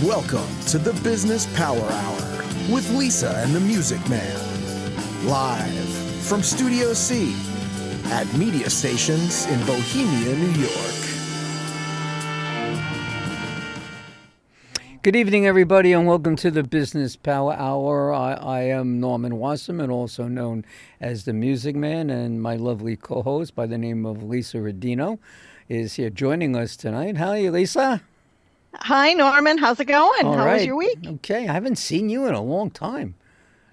Welcome to the Business Power Hour with Lisa and the Music Man. Live from Studio C at Media Stations in Bohemia, New York. Good evening, everybody, and welcome to the Business Power Hour. I am Norman Wasserman, also known as the Music Man, and my lovely co-host by the name of Lisa Rodino is here joining us tonight. How are you, Lisa? Hi, Norman. How's it going? All How was right. your week? Okay, I haven't seen you in a long time.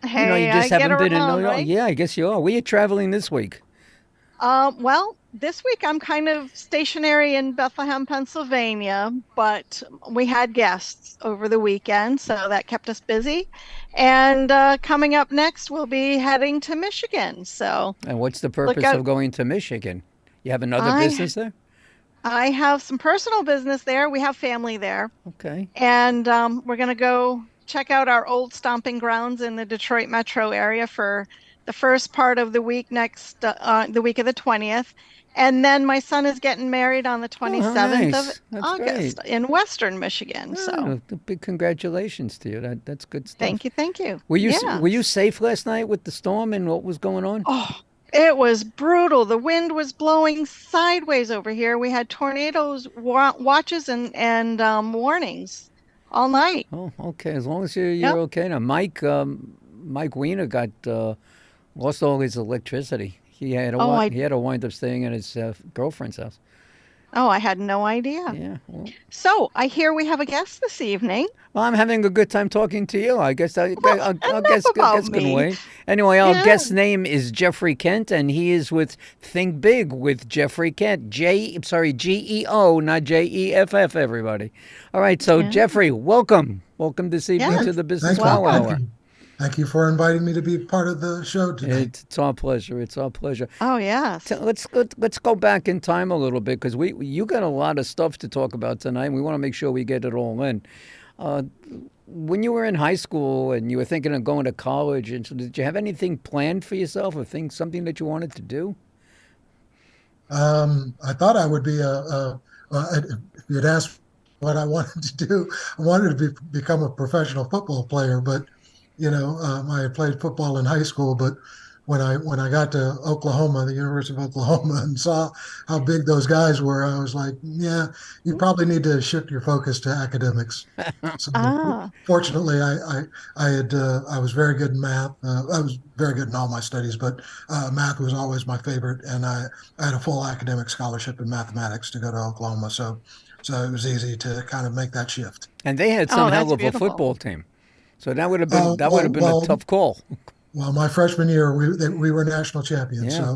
Hey, You I just get haven't been in around, New York. right? Yeah, I guess you are. Where you traveling this week? Well, this week I'm kind of stationary in Bethlehem, Pennsylvania, but we had guests over the weekend, so that kept us busy. And coming up next, we'll be heading to Michigan. So And what's the look purpose out. of going to Michigan? You have another I business there? I have some personal business there. We have family there, Okay. and we're going to go check out our old stomping grounds in the Detroit metro area for the first part of the week the week of the 20th. And then my son is getting married on the Oh, how 27th of nice. That's great. August in Western Michigan. So Oh, big congratulations to you. That's good stuff. thank you. Thank you. Were you Yeah. were you safe last night with the storm and what was going on? Oh, it was brutal. The wind was blowing sideways over here. We had tornadoes watches and warnings all night. Oh, okay. As long as you're Yep. okay now. Mike Weiner got lost all his electricity. Oh, He had to wind up staying at his girlfriend's house. I had no idea. Yeah. Well, So I hear we have a guest this evening. I'm having a good time talking to you. I guess I'll Enough guess about can me. wait. Anyway, our Yeah. guest's name is Jeffrey Kent, and he is with Think Big with Jeffrey Kent. GEO, not JEFF. Everybody. All right. So Yeah. Jeffrey, welcome this evening Yeah. to the Business Thank Well, you. Power Thank Hour. you. Thank you for inviting me to be part of the show today. It's our pleasure. It's our pleasure. Oh, yes. Let's go back in time a little bit because you got a lot of stuff to talk about tonight. We want to make sure we get it all in. Uh, when you were in high school and you were thinking of going to college, and so did you have anything planned for yourself or something that you wanted to do? I thought I would be if you'd asked what I wanted to do, I wanted to become a professional football player. But I had played football in high school. But when I got to Oklahoma, the University of Oklahoma, and saw how big those guys were, I was like, yeah, you probably need to shift your focus to academics. So Ah, fortunately, I was very good in math. I was very good in all my studies, but math was always my favorite, and I had a full academic scholarship in mathematics to go to Oklahoma. So it was easy to kind of make that shift. And they had oh, some that's hell of a beautiful. football team, so that would have been Well, a tough call. well, my freshman year we were national champions. Yeah.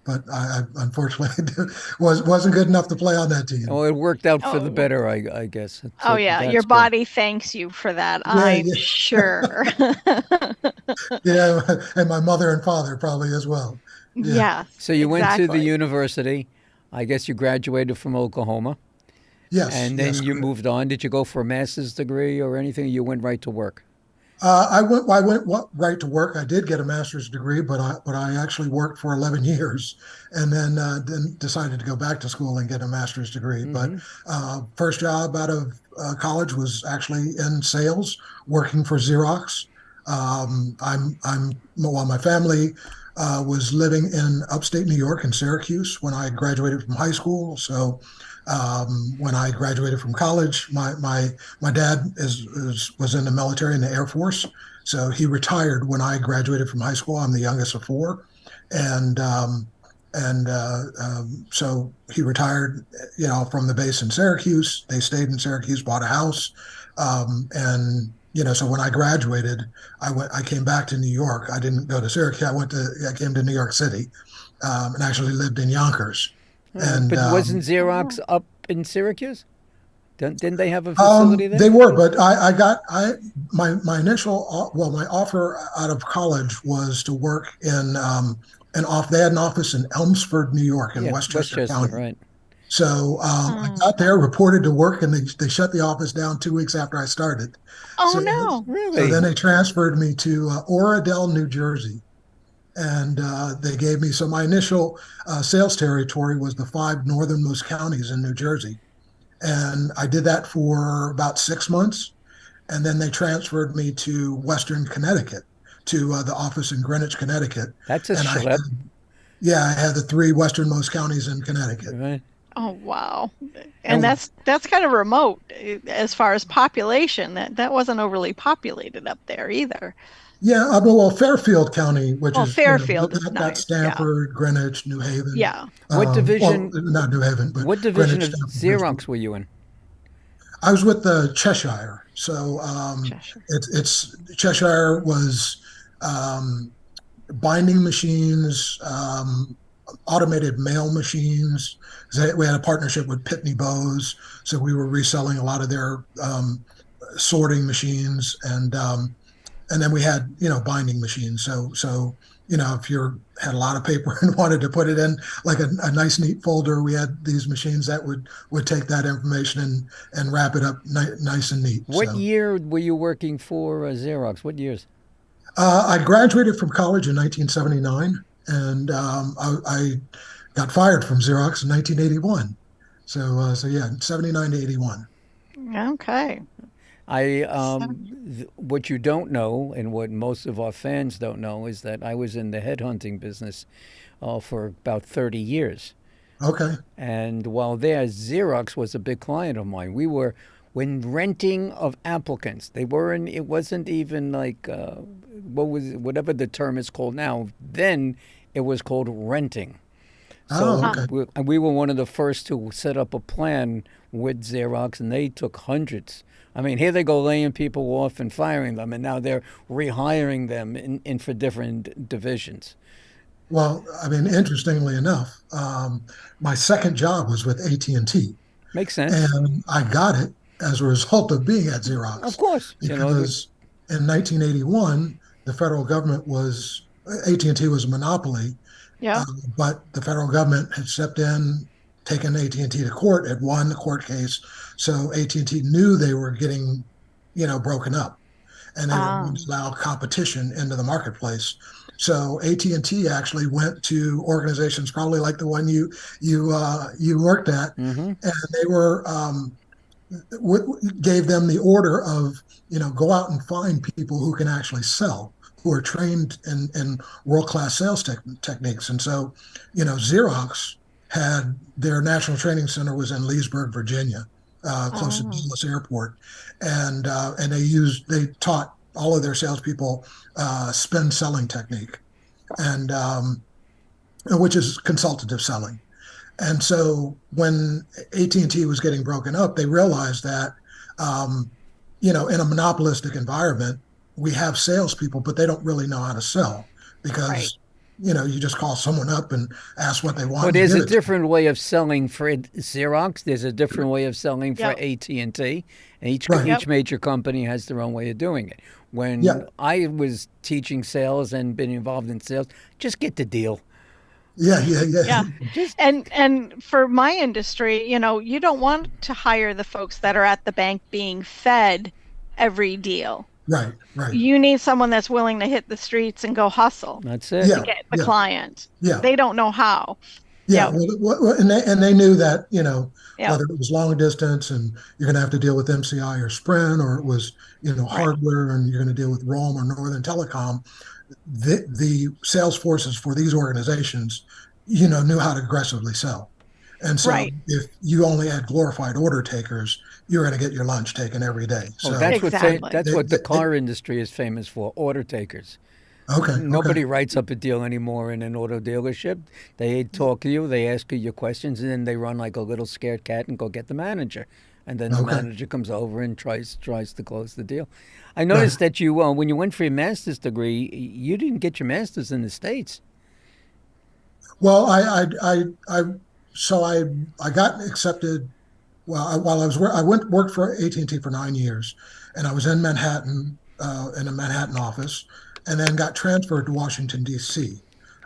But I unfortunately wasn't good enough to play on that team. Well, it worked out for the Oh, better, I guess. oh So yeah. Your that's good. body thanks you for that, Yeah, I'm yeah, sure. yeah, and my mother and father probably as well. Yeah. Yes, So you went to the exactly. university. I guess you graduated from Oklahoma. Yes, And yes, then you correct. moved on. Did you go for a master's degree or anything? You went right to work. I went right to work. I did get a master's degree, but I actually worked for 11 years, and then decided to go back to school and get a master's degree. But Hmm. first job out of college was actually in sales, working for Xerox. Well, my family was living in upstate New York in Syracuse when I graduated from high school. So when I graduated from college, my dad was in the military in the Air Force, so he retired when I graduated from high school. I'm the youngest of four, and so he retired, from the base in Syracuse. They stayed in Syracuse, bought a house, and so when I graduated, I came back to New York. I didn't go to Syracuse. I came to New York City, and actually lived in Yonkers. And But wasn't Oh, Xerox up in Syracuse? Didn't they have a facility there? They were, but I got my initial my offer out of college was to work in they had an office in Elmsford, New York, in Yeah, Westchester Westchester, County. right. So I oh, got there, reported to work, and they shut the office down 2 weeks after I started. oh So no. so then Really? they transferred me to Oradell, New Jersey, and they gave me my initial sales territory was the five northernmost counties in New Jersey. And I did that for about 6 months. And then they transferred me to Western Connecticut, to the office in Greenwich, Connecticut. That's a And schlep, yeah, I had the three westernmost counties in Connecticut. right? Oh, wow. And And that's kind of remote as far as population. That wasn't overly populated up there either. Yeah, well, Fairfield County, which Well, is, Fairfield is that's nice. Yeah. Stanford, Greenwich, New Haven. Yeah. what Well, division? not New Haven, but What division Greenwich, of Stanford, Bridgeport. Xerox were you in? I was with the Cheshire. So Cheshire. it's Cheshire was um, binding machines, automated mail machines. We had a partnership with Pitney Bowes, so we were reselling a lot of their sorting machines, and then we had binding machines. So if you had a lot of paper and wanted to put it in like a nice neat folder, we had these machines that would take that information and wrap it up nice and neat. What So year were you working for Xerox? What years? I graduated from college in 1979, and I got fired from Xerox in 1981. So yeah, 79 to 81. Okay. I So- what you don't know, and what most of our fans don't know, is that I was in the headhunting business for about 30 years. Okay. And while there, Xerox was a big client of mine. We were when renting of applicants. They weren't. It wasn't even like whatever the term is called now. Then it was called renting. Oh, So okay. we were one of the first to set up a plan with Xerox, and they took hundreds. I mean, here they go laying people off and firing them, and now they're rehiring them in for different divisions. Well, I mean, interestingly enough, my second job was with AT&T, Makes sense. and I got it as a result of being at Of Xerox course, because in 1981, the federal government was AT&T was a monopoly, Yeah. but the federal government had stepped in, taken AT&T to court, had won the court case, so AT&T knew they were getting, broken up, and they were Ah. going to allow competition into the marketplace. So AT&T actually went to organizations probably like the one you worked at, Hmm. and they were gave them the order of go out and find people who can actually sell, who are trained in world-class sales techniques. And so Xerox had their national training center was in Leesburg, Virginia, close to Oh. Dulles Airport, and they taught all of their salespeople spin selling technique, and which is consultative selling. And so when AT&T was getting broken up, they realized that, in a monopolistic environment, we have salespeople, but they don't really know how to sell because, Right. you just call someone up and ask what they want. Well, and there's give a it to them. different way of selling for Xerox. There's a different way of selling for Yep. AT&T, and each Right. each major company has their own way of doing it. When Yeah. I was teaching sales and been involved in sales, just get the deal. Yeah, yeah, yeah. Yeah. Just And for my industry, you don't want to hire the folks that are at the bank being fed every deal. Right, right. You need someone that's willing to hit the streets and go hustle that's it. Yeah. to get the Yeah. client. Yeah, They don't know how. yeah. Yeah. And they knew that, Yeah. whether it was long distance and you're going to have to deal with MCI or Sprint, or it was, hardware and you're going to deal with Rome or Northern Telecom, the sales forces for these organizations, knew how to aggressively sell. And so Right. if you only had glorified order takers, you're going to get your lunch taken every day. Oh, So, that's Exactly. that's what the They- car industry is famous for, order takers. okay. Nobody Okay. writes up a deal anymore in an auto dealership. They talk to you, they ask you your questions, and then they run like a little scared cat and go get the manager. And then the Okay. manager comes over and tries to close the deal. I noticed that you, when you went for your master's degree, you didn't get your master's in the States. Well, I got accepted. Well, while I worked for AT&T for 9 years, and I was in Manhattan, in a Manhattan office, and then got transferred to Washington D.C.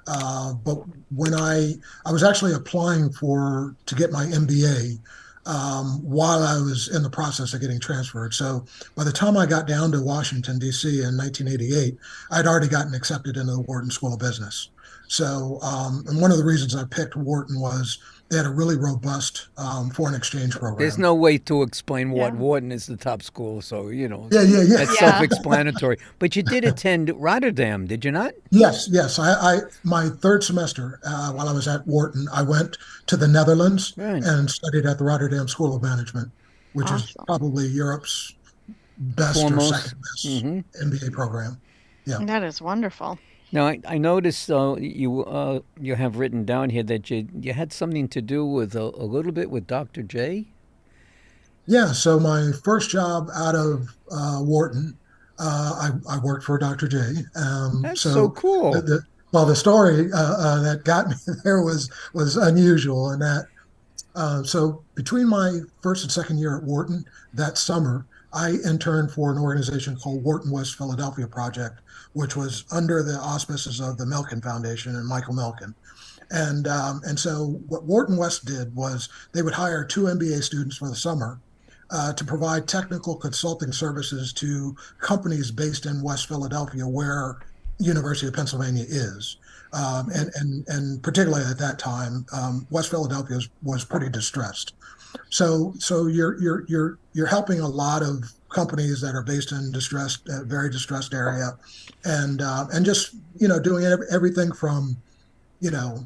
But when I was actually applying to get my MBA, while I was in the process of getting transferred. So by the time I got down to Washington D.C. in 1988, I'd already gotten accepted into the Wharton School of Business. So, and one of the reasons I picked Wharton was they had a really robust foreign exchange There's program. no way to explain what Yeah. Wharton is the top school, so Yeah, yeah, yeah. that's Yeah. self-explanatory. But you did attend Rotterdam, did you not? Yes, yes. I my third semester while I was at Wharton, I went to the Netherlands Right. and studied at the Rotterdam School of Management, which is Awesome. probably Europe's best or Foremost. second best Hmm. MBA program. Yeah. That is wonderful. Now I noticed you have written down here that you had something to do with a little bit with Dr. J. Yeah, so my first job out of Wharton, I worked for Dr. J. That's so So cool. well, the story that got me there was unusual in that. So between my first and second year at Wharton that summer, I interned for an organization called Wharton West Philadelphia Project, which was under the auspices of the Milken Foundation and Michael Milken. And so what Wharton West did was they would hire two MBA students for the summer to provide technical consulting services to companies based in West Philadelphia, where University of Pennsylvania is. And particularly at that time, West Philadelphia was pretty distressed. So you're helping a lot of companies that are based in distressed, very distressed area, and just doing everything from you know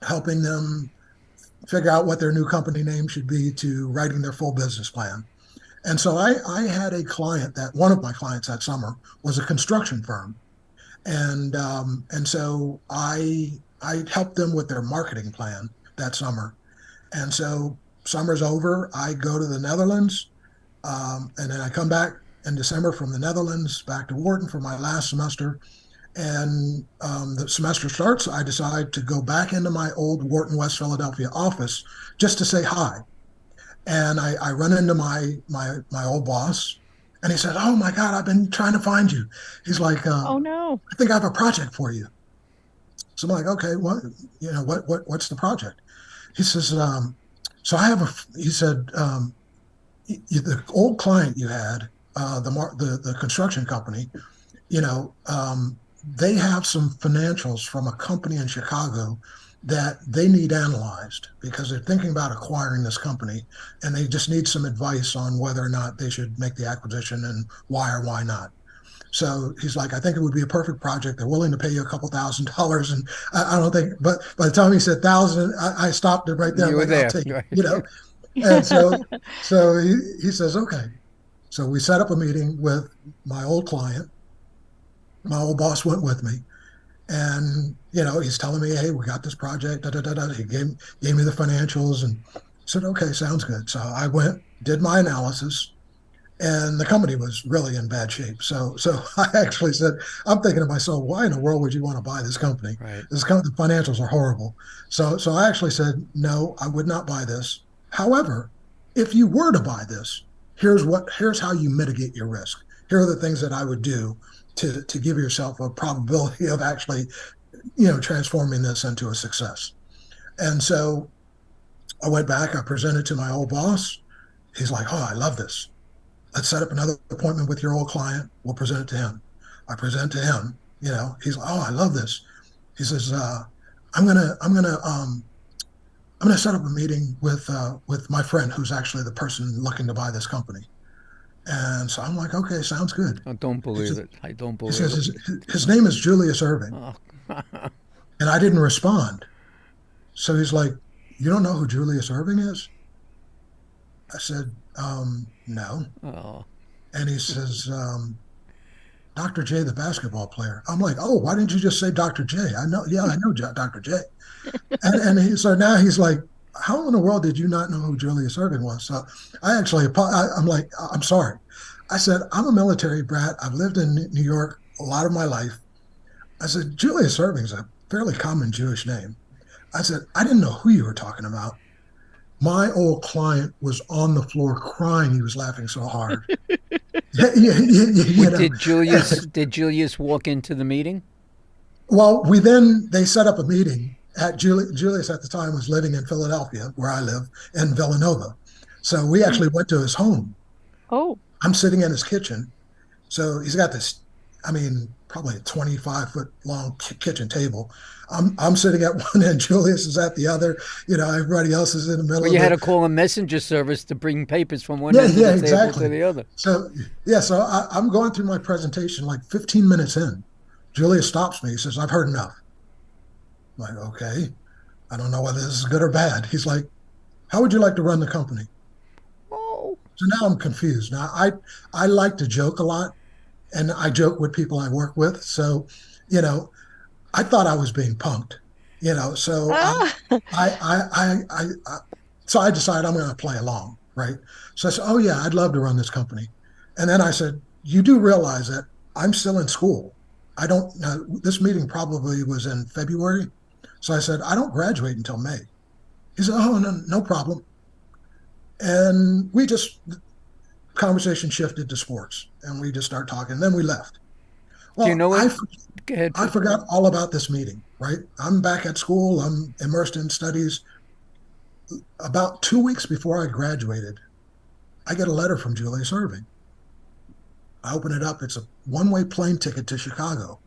helping them figure out what their new company name should be to writing their full business plan. And so I had a client that one of my clients that summer was a construction firm, and so I helped them with their marketing plan that summer. And so summer's over, I go to the Netherlands, and then I come back in December from the Netherlands back to Wharton for my last semester. And the semester starts, I decide to go back into my old Wharton West Philadelphia office just to say hi. And I run into my old boss, and he says, "Oh my God, I've been trying to find you." He's like, Oh no. "I think I have a project for you." So I'm like, "Okay, what's the project?" He says, "So I have a." He said, "The old client you had, the construction company, you know, they have some financials from a company in Chicago that they need analyzed because they're thinking about acquiring this company, and they just need some advice on whether or not they should make the acquisition and why or why not." So he's like, "I think it would be a perfect project. They're willing to pay you a couple $1,000." And I don't think, but by the time he said thousand, I stopped it right there. You were Like, there, I'll take it, right? And so he says, "Okay." So we set up a meeting with my old client. My old boss went with me, and he's telling me, "Hey, we got this project." Da, da, da, da. He gave me the financials and said, "Okay, sounds good." So I went, did my analysis, and the company was really in bad shape. So I actually said, I'm thinking to myself, why in the world would you want to buy this company? Right. This company, the financials are horrible. So I actually said, no, I would not buy this. However, if you were to buy this, here's how you mitigate your risk. Here are the things that I would do to give yourself a probability of actually, transforming this into a success. And so I went back, I presented to my old boss. He's like, "Oh, I love this. Let's set up another appointment with your old client. We'll present it to him." I present to him, he's like, "Oh, I love this." He says, I'm gonna set up a meeting with my friend who's actually the person looking to buy this company." And so I'm like, "Okay, sounds good." I don't He believe says, it. I don't he believe says it. his name is Julius Irving, Oh. and I didn't respond. So he's like, "You don't know who Julius Irving is?" I said, "No." Oh. And he says, "Dr. J, the basketball player." I'm like, "Oh, why didn't you just say Dr. J? I know, yeah, I know Dr. J." So now he's like, "How in the world did you not know who Julius Irving was?" So I'm like, "I'm sorry." I said, "I'm a military brat. I've lived in New York a lot of my life." I said, "Julius Irving's a fairly common Jewish name." I said, "I didn't know who you were talking about." My old client was on the floor crying. He was laughing so hard. Did Julius walk into the meeting? Well, they set up a meeting at Julius at the time was living in Philadelphia, where I live, in Villanova. So we actually went to his home. Oh. I'm sitting in his kitchen. So he's got this, I mean, probably a 25-foot long kitchen table. I'm sitting at one end, Julius is at the other. Everybody else is in the middle Well, of you had it. to call a messenger service to bring papers from one Yeah, end of yeah, the table to exactly. the other. So yeah, so I'm going through my presentation like 15 minutes in. Julius stops me. He says, "I've heard enough." I'm like, okay, I don't know whether this is good or bad. He's like, "How would you like to run the company?" Oh, So now I'm confused. Now I like to joke a lot, and I joke with people I work with. So, you know, I thought I was being punked. So Ah, so I decided I'm going to play along, right? So I said, "Oh yeah, I'd love to run this company," and then I said, "You do realize that I'm still in school. I don't. This meeting probably was in February, so I said I don't graduate until May." He said, "Oh no, no problem." And we just conversation shifted to sports, and we just started talking. And then we left. do you Well, know it? Go ahead. I forgot all about this meeting, right? I'm back at school. I'm immersed in studies. About 2 weeks before I graduated, I get a letter from Julius Erving. I open it up. It's a one-way plane ticket to Chicago.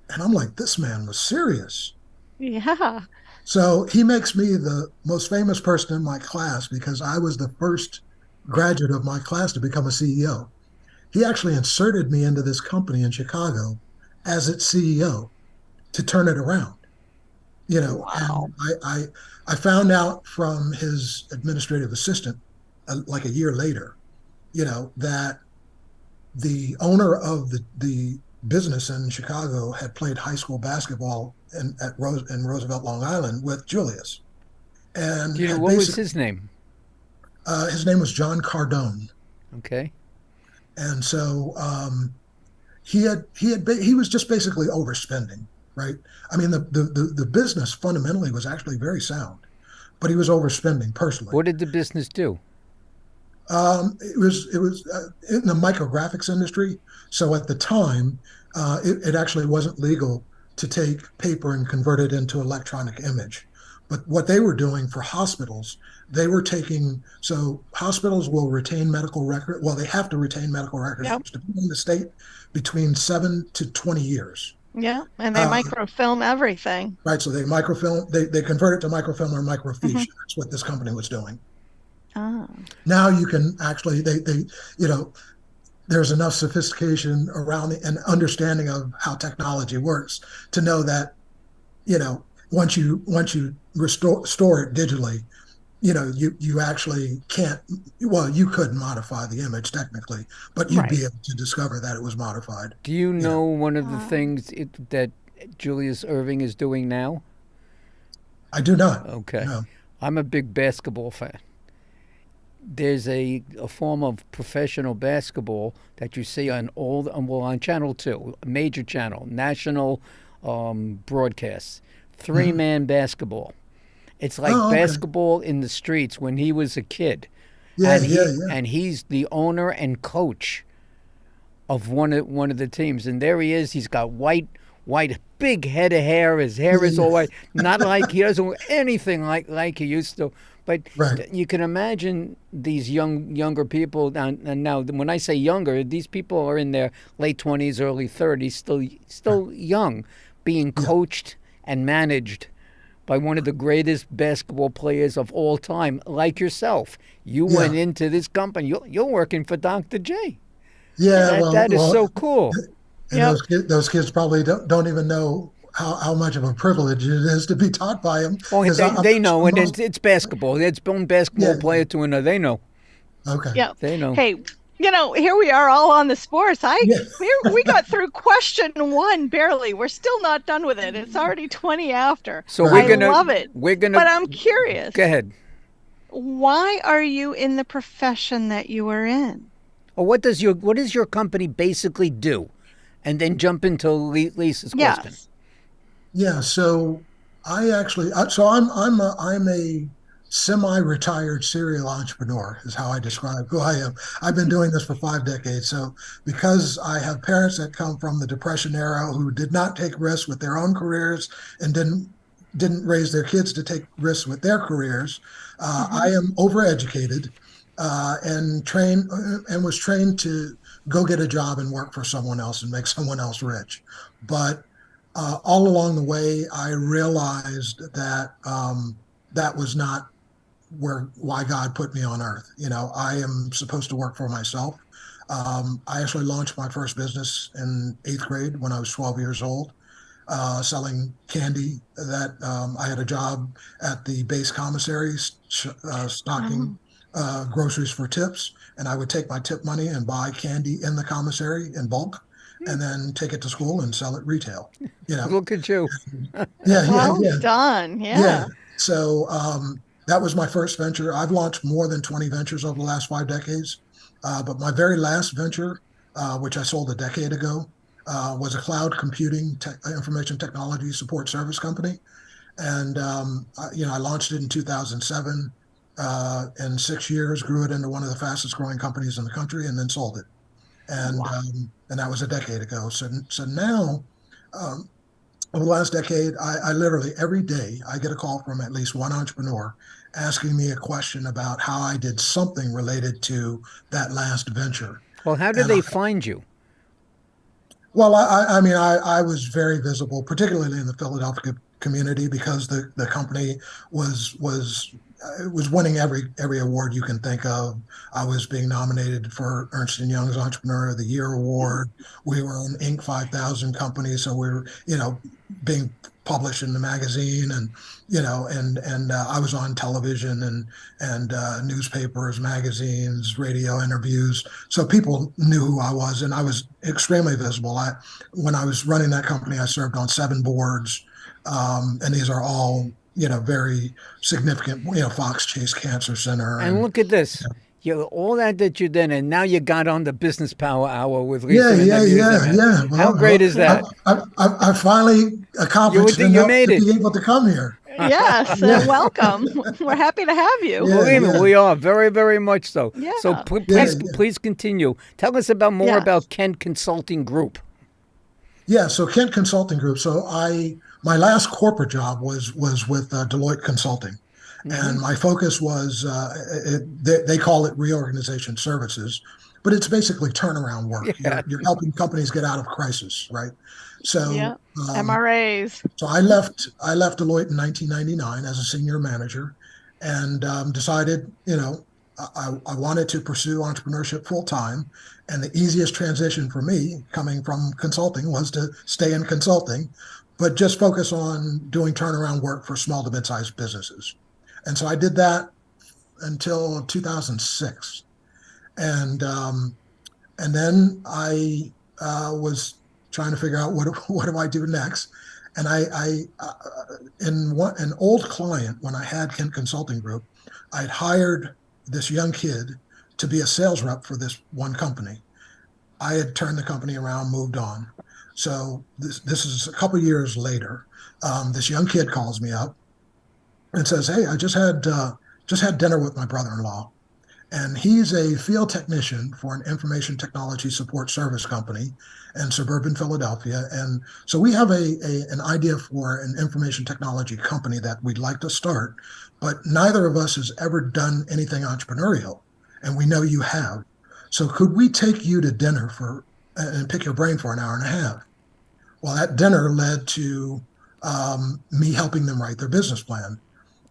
And I'm like, this man was serious. yeah. So he makes me the most famous person in my class because I was the first graduate of my class to become a CEO. He actually inserted me into this company in Chicago as its CEO to turn it around. Wow. And I found out from his administrative assistant, like a year later, that the owner of the business in Chicago had played high school basketball in Roosevelt, Long Island with Julius, and Do you know had what was basically his name? his name was John Cardone, Okay. and so he was just basically overspending, right? I mean, the business fundamentally was actually very sound, but he was overspending personally. What did the business do? It was in the micrographics industry. So at the time, it actually wasn't legal to take paper and convert it into electronic image. But what they were doing for hospitals, they were taking, so hospitals will retain medical record. Well, they have to retain medical records, Yep. which depending on the state, between 7 to 20 years. Yeah. And they Uh, microfilm everything. right. So they microfilm, they convert it to microfilm or microfiche. Hmm. That's what this company was doing. Ah, Now you can actually, you know, there's enough sophistication around and understanding of how technology works to know that, once you store it digitally, you actually can't. Well, you could modify the image technically, but you'd right. be able to discover that it was modified. Do you You know, know one of the Ah. things that Julius Irving is doing now? I do not. Okay. No. I'm a big basketball fan. There's a form of professional basketball that you see on on Channel 2, a major channel, national broadcasts. Mhm. Three-man basketball. It's like Oh, okay. basketball in the streets when he was a kid. Yeah, yeah, yeah. And he's the owner and coach of one of the teams. And there he is. He's got white big head of hair. His hair is Yeah, all white. Not like he doesn't look anything like he used to. But right. you can imagine these younger people and now when I say younger, these people are in their late 20s, early 30s, still young, being Yeah, coached and managed by one of the greatest basketball players of all time, like yourself. You went yeah, into this company. You're working for Dr. J. yeah. That is so cool. And Yep. those kids probably don't even know how much of a privilege it is to be taught by him Oh, because I'm they know, and most. it's basketball. It's one basketball Yeah, player to another. They know. okay. Yeah. They know. Hey, here we are all on the sports. Yeah, We got through question one barely. We're still not done with it. It's already 20 after. So right. I love it. we're But gonna I'm curious. go ahead. Why are you in the profession that you are in? Or what does your company basically do? And then jump into Lisa's question. Yes. yeah. So I'm a semi-retired serial entrepreneur is how I describe who I am. I've been doing this for 5 decades. So because I have parents that come from the Depression era who did not take risks with their own careers and didn't raise their kids to take risks with their careers, I Hmm. am overeducated and was trained to go get a job and work for someone else and make someone else rich. But all along the way, I realized that that was not why God put me on earth. I am supposed to work for myself. I actually launched my first business in 8th grade when I was 12 years old, selling candy. That I had a job at the base commissary, stocking groceries for tips, and I would take my tip money and buy candy in the commissary in bulk, and then take it to school and sell it retail. Look at you. Well Yeah. done. Yeah. Yeah. So that was my first venture. I've launched more than 20 ventures over the last 5 decades. But my very last venture, which I sold a decade ago, was a cloud computing information technology support service company. And, I launched it in 2007. In 6 years, grew it into one of the fastest growing companies in the country, and then sold it. And Wow. and that was a decade ago. So now, over the last decade, I literally every day I get a call from at least one entrepreneur asking me a question about how I did something related to that last venture. Well, how did And they find you? well, I mean, I was very visible, particularly in the Philadelphia community, because the company was winning every award you can think of. I was being nominated for Ernst & Young's Entrepreneur of the Year award. We were an Inc. 5000 company, so we were, being published in the magazine, and I was on television and newspapers, magazines, radio interviews. So people knew who I was, and I was extremely visible. When I was running that company, I served on 7 boards, and these are all very significant. Fox Chase Cancer Center, And look at this. All that you did, and now you got on the Business Power Hour with Lisa and the Music Man. yeah. How great is that? I finally accomplished You enough made to it. be able to come here. Yes. Welcome. We're happy to have you. Yeah. Believe me, we are very, very much so. Yeah. So please continue. Tell us more Yes. about Kent Consulting Group. Yeah, so Kent Consulting Group. So my last corporate job was with Deloitte Consulting, and my focus was they call it reorganization services, but it's basically turnaround work. Yeah. You're helping companies get out of crisis, right? So Yeah. MRAs. so I left Deloitte in 1999 as a senior manager, and decided I wanted to pursue entrepreneurship full time. And the easiest transition for me coming from consulting was to stay in consulting, but just focus on doing turnaround work for small to mid-sized businesses. And so I did that until 2006. And then I was trying to figure out what do I do next. And an old client, when I had Kent Consulting Group, I'd hired this young kid to be a sales rep for this one company. I had turned the company around, moved on. So this is a couple of years later. This young kid calls me up and says, "Hey, I just had dinner with my brother-in-law, and he's a field technician for an information technology support service company in suburban Philadelphia. And so we have an idea for an information technology company that we'd like to start, but neither of us has ever done anything entrepreneurial, and we know you have. So could we take you to dinner and pick your brain for an hour and a half?" Well, that dinner led to me helping them write their business plan.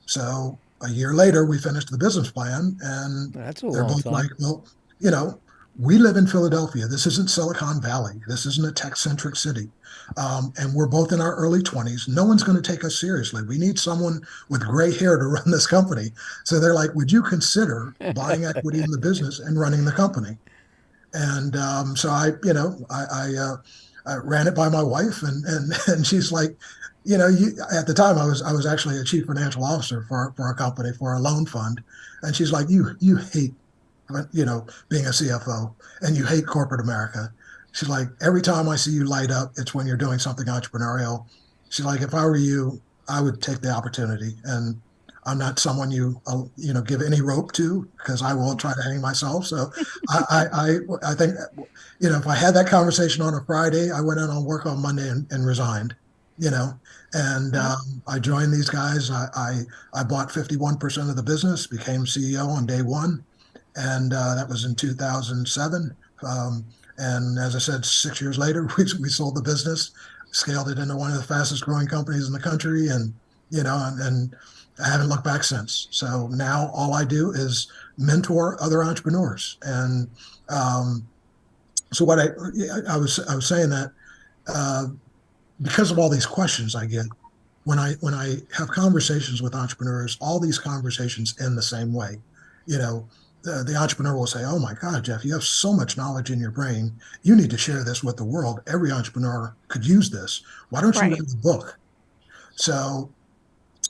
So a year later, we finished the business plan, and That's a they're long both time. like, "Well, we live in Philadelphia. This isn't Silicon Valley. This isn't a tech-centric city. And we're both in our early 20s. No one's going to take us seriously. We need someone with gray hair to run this company." So they're like, "Would you consider buying equity in the business and running the company?" And so I ran it by my wife, and she's like, at the time I was actually a chief financial officer for a company, for a loan fund, and she's like, "You hate being a CFO, and you hate corporate America." She's like, "Every time I see you light up, it's when you're doing something entrepreneurial." She's like, "If I were you, I would take the opportunity, and I'm not someone you give any rope to, because I will try to hang myself." So I think, if I had that conversation on a Friday, I went in on work on Monday and resigned, and I joined these guys. I bought 51% of the business, became CEO on day one, and that was in 2007. And as I said, 6 years later, we sold the business, scaled it into one of the fastest growing companies in the country, and and I haven't looked back since. So now all I do is mentor other entrepreneurs. And so what I was saying that because of all these questions I get when I have conversations with entrepreneurs, all these conversations end the same way. The entrepreneur will say, "Oh my God, Jeff, you have so much knowledge in your brain. You need to share this with the world. Every entrepreneur could use this. Why don't you Right. write a book?" So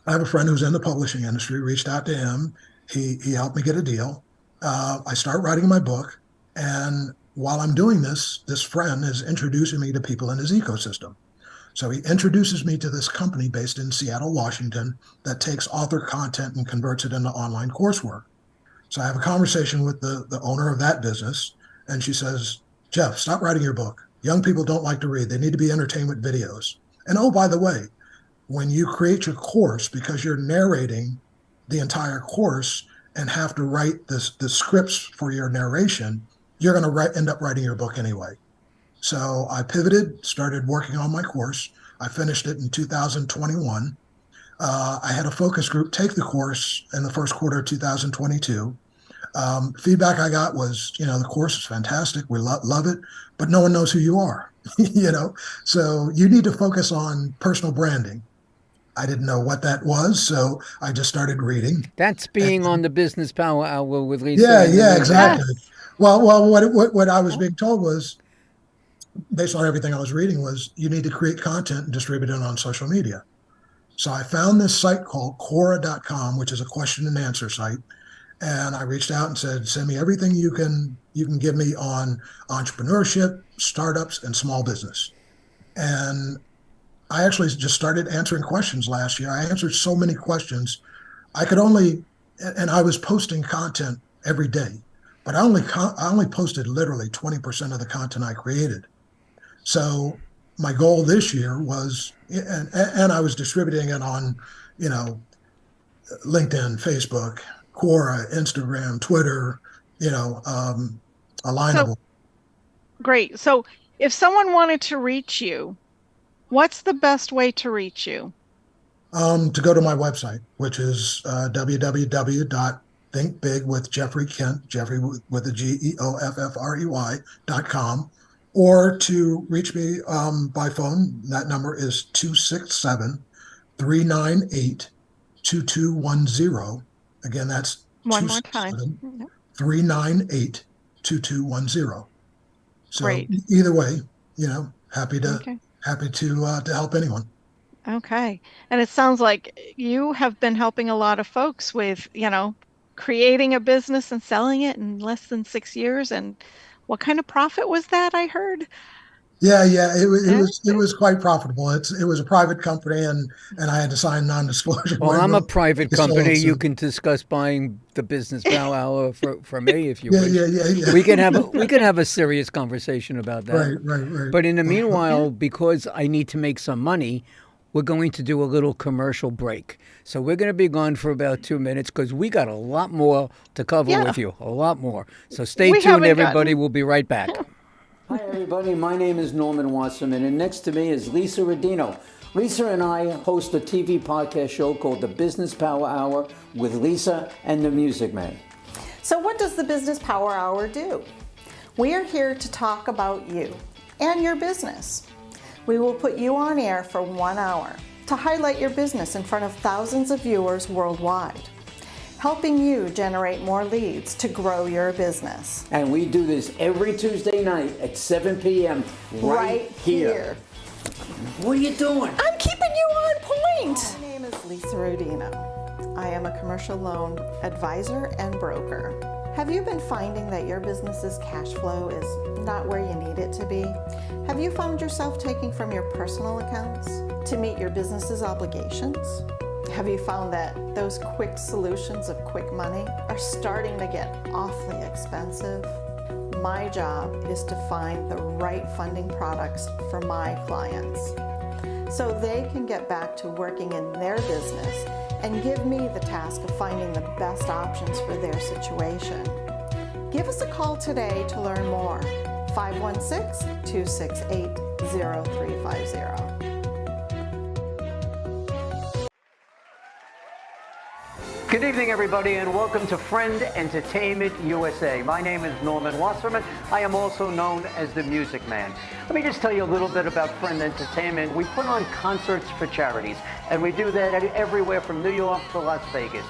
I have a friend who's in the publishing industry, reached out to him. He helped me get a deal. I start writing my book. And while I'm doing this friend is introducing me to people in his ecosystem. So he introduces me to this company based in Seattle, Washington, that takes author content and converts it into online coursework. So I have a conversation with the owner of that business, and she says, "Jeff, stop writing your book. Young people don't like to read. They need to be entertained with videos. And oh, by the way, when you create your course, because you're narrating the entire course and have to write the scripts for your narration, you're going to end up writing your book anyway." So I pivoted, started working on my course. I finished it in 2021. I had a focus group take the course in the first quarter of 2022. Feedback I got was, the course is fantastic. We love it, but no one knows who you are, So you need to focus on personal branding. I didn't know what that was, so I just started reading. That's being on the Business Power Hour with Lisa. Yeah, exactly. Well, what I was being told was, based on everything I was reading, was you need to create content and distribute it on social media. So I found this site called Quora.com, which is a question and answer site. And I reached out and said, "Send me everything you can give me on entrepreneurship, startups, and small business." And I actually just started answering questions last year. I answered so many questions. And I was posting content every day, but I only posted literally 20% of the content I created. So my goal this year was, and I was distributing it on, LinkedIn, Facebook, Quora, Instagram, Twitter, Alignable. Great. So if someone wanted to reach you, what's the best way to reach you? To go to my website, which is www.thinkbigwithjeffrey.com, Jeffrey with a GEOFFREY.com, or to reach me by phone. That number is 267-398-2210. Again, that's One more time. 398-2210. So Great. either way, happy to Okay. to help anyone. Okay. And it sounds like you have been helping a lot of folks with, creating a business and selling it in less than 6 years. And what kind of profit was that, I heard? Yeah, it was quite profitable. It was a private company, and I had to sign non-disclosure. Well, I'm a waiver. private So- company. so- You can discuss buying the Business Power Hour for me if you wish. Yeah. We can have a serious conversation about that. Right. But in the meanwhile, because I need to make some money, we're going to do a little commercial break. So we're going to be gone for about 2 minutes because we got a lot more to cover Yeah. with you. A lot more. So stay We tuned, haven't everybody. gotten- We'll be right back. Hi, everybody. My name is Norman Wasserman, and next to me is Lisa Rodino. Lisa and I host a TV podcast show called The Business Power Hour with Lisa and the Music Man. So what does the Business Power Hour do? We are here to talk about you and your business. We will put you on air for 1 hour to highlight your business in front of thousands of viewers worldwide, helping you generate more leads to grow your business. And we do this every Tuesday night at 7 p.m. right here. What are you doing? I'm keeping you on point. My name is Lisa Rodino. I am a commercial loan advisor and broker. Have you been finding that your business's cash flow is not where you need it to be? Have you found yourself taking from your personal accounts to meet your business's obligations? Have you found that those quick solutions of quick money are starting to get awfully expensive? My job is to find the right funding products for my clients so they can get back to working in their business and give me the task of finding the best options for their situation. Give us a call today to learn more. 516-268-0350. Good evening, everybody, and welcome to Friend Entertainment USA. My name is Norman Wasserman. I am also known as the Music Man. Let me just tell you a little bit about Friend Entertainment. We put on concerts for charities, and we do that everywhere from New York to Las Vegas.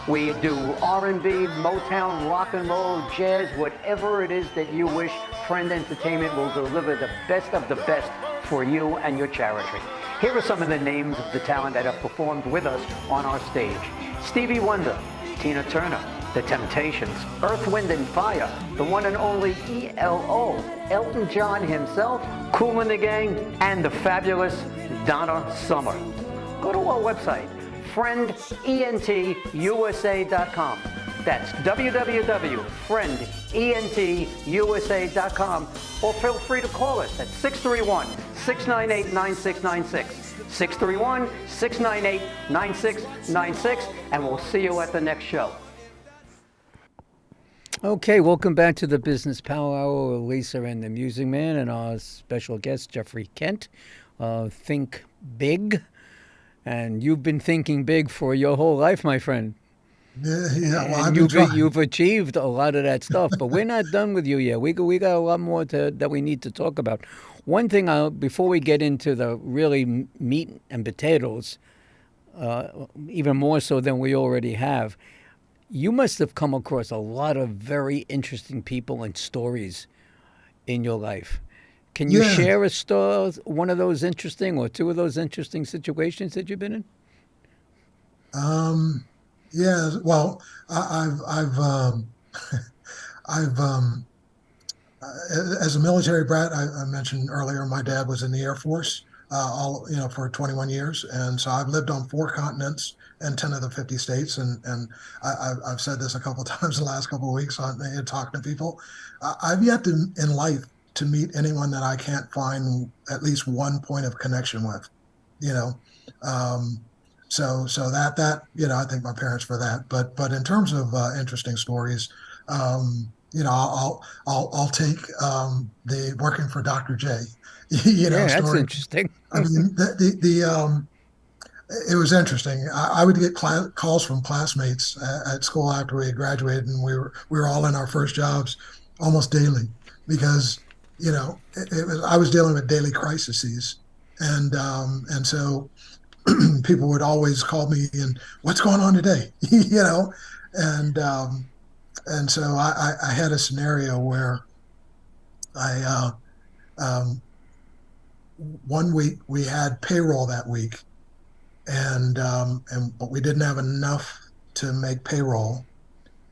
We do R&B, Motown, rock and roll, jazz, whatever it is that you wish. Friend Entertainment will deliver the best of the best for you and your charity. Here are some of the names of the talent that have performed with us on our stage. Stevie Wonder, Tina Turner, The Temptations, Earth, Wind and Fire, the one and only ELO, Elton John himself, Kool and the Gang, and the fabulous Donna Summer. Go to our website, friendentusa.com. That's www.friendentusa.com, or feel free to call us at 631-698-9696. 631-698-9696, and we'll see you at the next show. Okay, welcome back to the Business Power Hour with Lisa and the Music Man and our special guest, Jeffrey Kent. Think big. And you've been thinking big for your whole life, my friend. Yeah, well, And you've achieved a lot of that stuff, but we're not done with you yet. We got a lot more that we need to talk about. One thing, before we get into the really meat and potatoes, even more so than we already have, you must have come across a lot of very interesting people and stories in your life. Can you share one of those interesting or two of those interesting situations that you've been in? Yeah, well, I've as a military brat, I mentioned earlier, my dad was in the Air Force, for 21 years, and so I've lived on 4 continents and 10 of the 50 states, and I've said this a couple of times the last couple of weeks on talking to people. I've yet to in life to meet anyone that I can't find at least one point of connection with, So that I thank my parents for that. But in terms of interesting stories, I'll take the working for Dr. J. That's story. interesting. I mean, it was interesting. I would get calls from classmates at school after we had graduated, and we were all in our first jobs almost daily because I was dealing with daily crises, and so people would always call me and what's going on today, and so I had a scenario where one week we had payroll that week, but we didn't have enough to make payroll,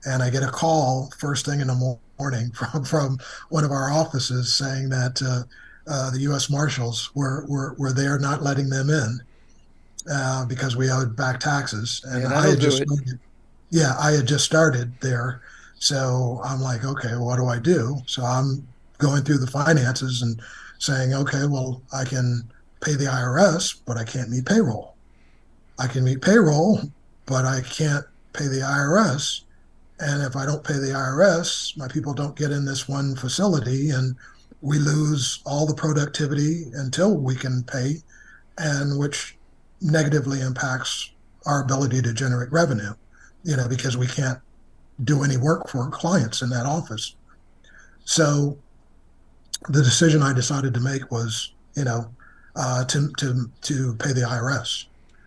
and I get a call first thing in the morning from one of our offices saying that the U.S. Marshals were there not letting them in because we owed back taxes, and I had just started there, so I'm like, okay, well, what do I do? So I'm going through the finances and saying, okay, well, I can pay the IRS, but I can't meet payroll. I can meet payroll, but I can't pay the IRS. And if I don't pay the IRS, my people don't get in this one facility, and we lose all the productivity until we can pay, and which negatively impacts our ability to generate revenue, because we can't do any work for clients in that office. So the decision I decided to make was, to pay the IRS.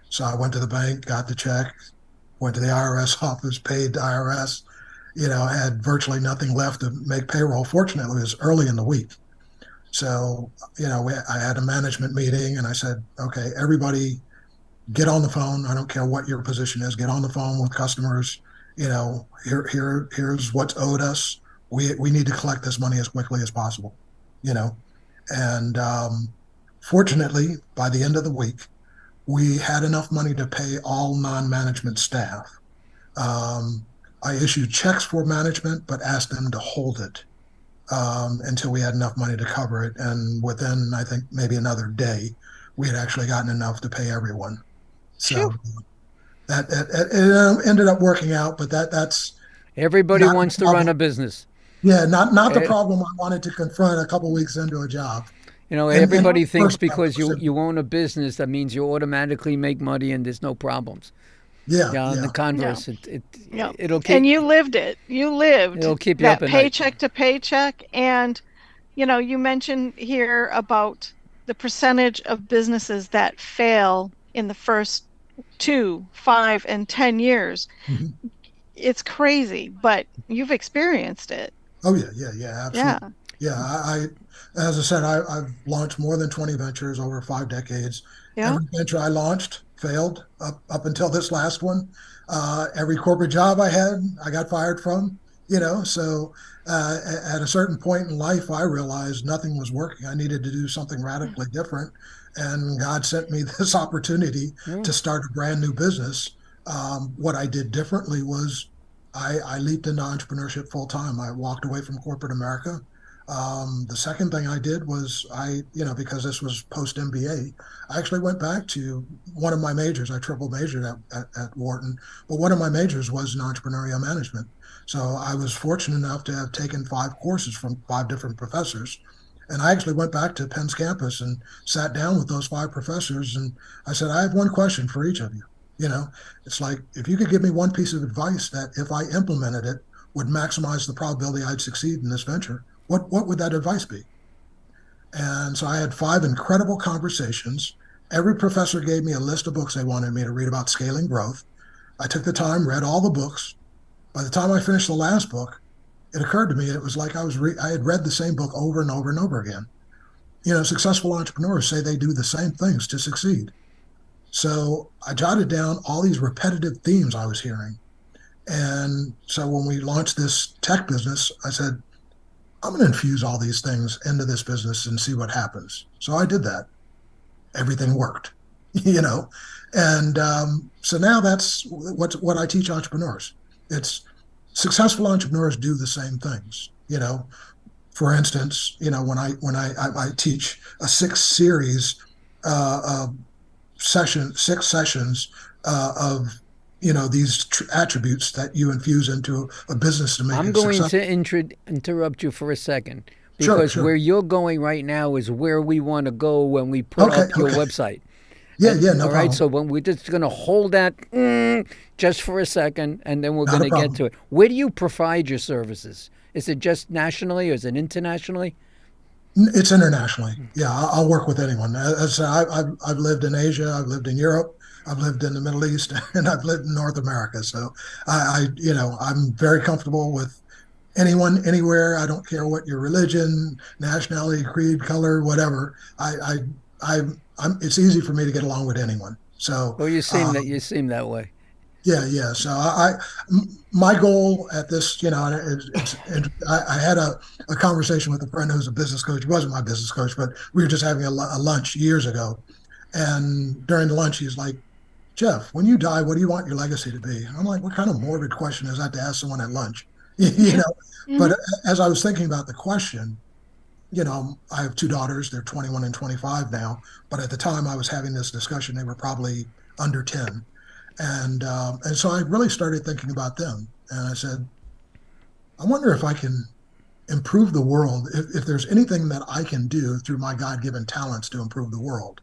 So I went to the bank, got the check, went to the IRS office, paid the IRS, had virtually nothing left to make payroll. Fortunately, it was early in the week. So, I had a management meeting and I said, okay, everybody get on the phone. I don't care what your position is, get on the phone with customers. Here's what's owed us. We need to collect this money as quickly as possible, and fortunately, by the end of the week, we had enough money to pay all non-management staff. I issued checks for management, but asked them to hold it until we had enough money to cover it. And within, I think, maybe another day, we had actually gotten enough to pay everyone. So it ended up working out, but that's everybody wants to run a business. Yeah, not the Eh, problem I wanted to confront a couple weeks into a job. And everybody thinks first time because was you own a business, that means you automatically make money and there's no problems. yeah, Yeah, and the yeah. Yeah. converse, Yeah. it'll And keep you lived it. You lived it'll keep you up that at night. paycheck to paycheck. And, you mentioned here about the percentage of businesses that fail in the first 2, 5, and 10 years. Mhm. It's crazy, but you've experienced it. Oh yeah, yeah, yeah, Yeah. absolutely. Yeah, as I said, I've launched more than 20 ventures over 5 decades. Yeah. Every venture I launched failed up until this last one. Every corporate job I had, I got fired from. So at a certain point in life, I realized nothing was working. I needed to do something radically different, and God sent me this opportunity Yeah. to start a brand new business. What I did differently was I leaped into entrepreneurship full time. I walked away from corporate America. The second thing I did was because this was post MBA, I actually went back to one of my majors. I triple majored at Wharton, but one of my majors was in entrepreneurial management. So I was fortunate enough to have taken 5 courses from 5 different professors. And I actually went back to Penn's campus and sat down with those 5 professors. And I said, I have one question for each of you. It's like, if you could give me one piece of advice that if I implemented it would maximize the probability I'd succeed in this venture, what would that advice be? And so I had 5 incredible conversations. Every professor gave me a list of books they wanted me to read about scaling growth. I took the time, read all the books. By the time I finished the last book, it occurred to me it was like I had read the same book over and over and over again. Successful entrepreneurs say they do the same things to succeed. So I jotted down all these repetitive themes I was hearing. And so when we launched this tech business, I said, I'm going to infuse all these things into this business and see what happens. So I did that. Everything worked, And so now that's what I teach entrepreneurs. It's successful entrepreneurs do the same things. For instance, when I teach a 6 sessions of these attributes that you infuse into a business to make I'm it going successful. to interrupt you for a second Sure, because sure. where you're going right now is where we want to go when we put Okay, up your okay. website. Yeah, no All right, problem. so when we're just going to hold that just for a second, and then we're Not going a to get problem. to it. Where do you provide your services? Is it just nationally or is it internationally? It's internationally. Yeah, I'll work with anyone. As I said, I've lived in Asia, I've lived in Europe, I've lived in the Middle East, and I've lived in North America. So I'm very comfortable with anyone, anywhere. I don't care what your religion, nationality, creed, color, whatever. It's easy for me to get along with anyone. So Well, uh, you seem that way. yeah. So my goal at this, I had a conversation with a friend who's a business coach. He wasn't my business coach, but we were just having a lunch years ago. And during the lunch, he's like, Jeff, when you die, what do you want your legacy to be? And I'm like, what kind of morbid question is that to ask someone at lunch? you know, Mhm. but as I was thinking about the question, I have 2 daughters. They're 21 and 25 now. But at the time I was having this discussion, they were probably under 10. And so I really started thinking about them. And I said, I wonder if I can improve the world, if there's anything that I can do through my God-given talents to improve the world.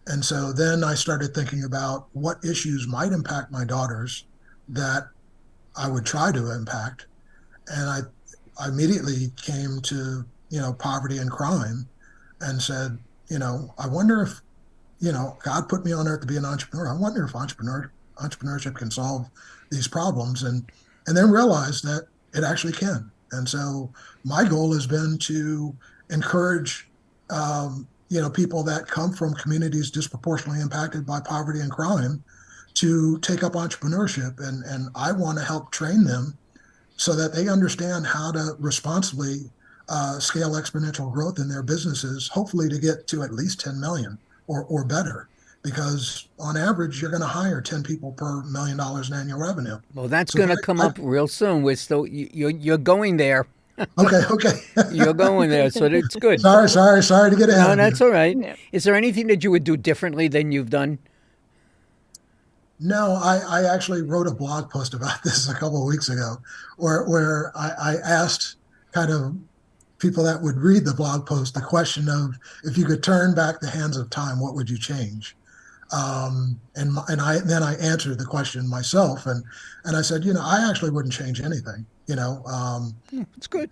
And so then I started thinking about what issues might impact my daughters that I would try to impact. And I immediately came to, poverty and crime and said, I wonder if, God put me on earth to be an entrepreneur. I wonder if entrepreneurship can solve these problems, and then realize that it actually can. And so my goal has been to encourage people that come from communities disproportionately impacted by poverty and crime to take up entrepreneurship, and I want to help train them so that they understand how to responsibly scale exponential growth in their businesses, hopefully to get to at least 10 million or better. Because on average, you're going to hire 10 people per $1 million in annual revenue. Well, that's So going to come up real soon. We're still you're going there. okay. You're going there, so it's good. Sorry to get ahead No, of that's you. all right. Yeah. Is there anything that you would do differently than you've done? No, I actually wrote a blog post about this a couple of weeks ago, where I asked kind of people that would read the blog post the question of, if you could turn back the hands of time, what would you change? Then I answered the question myself, and I said, I actually wouldn't change anything. It's good.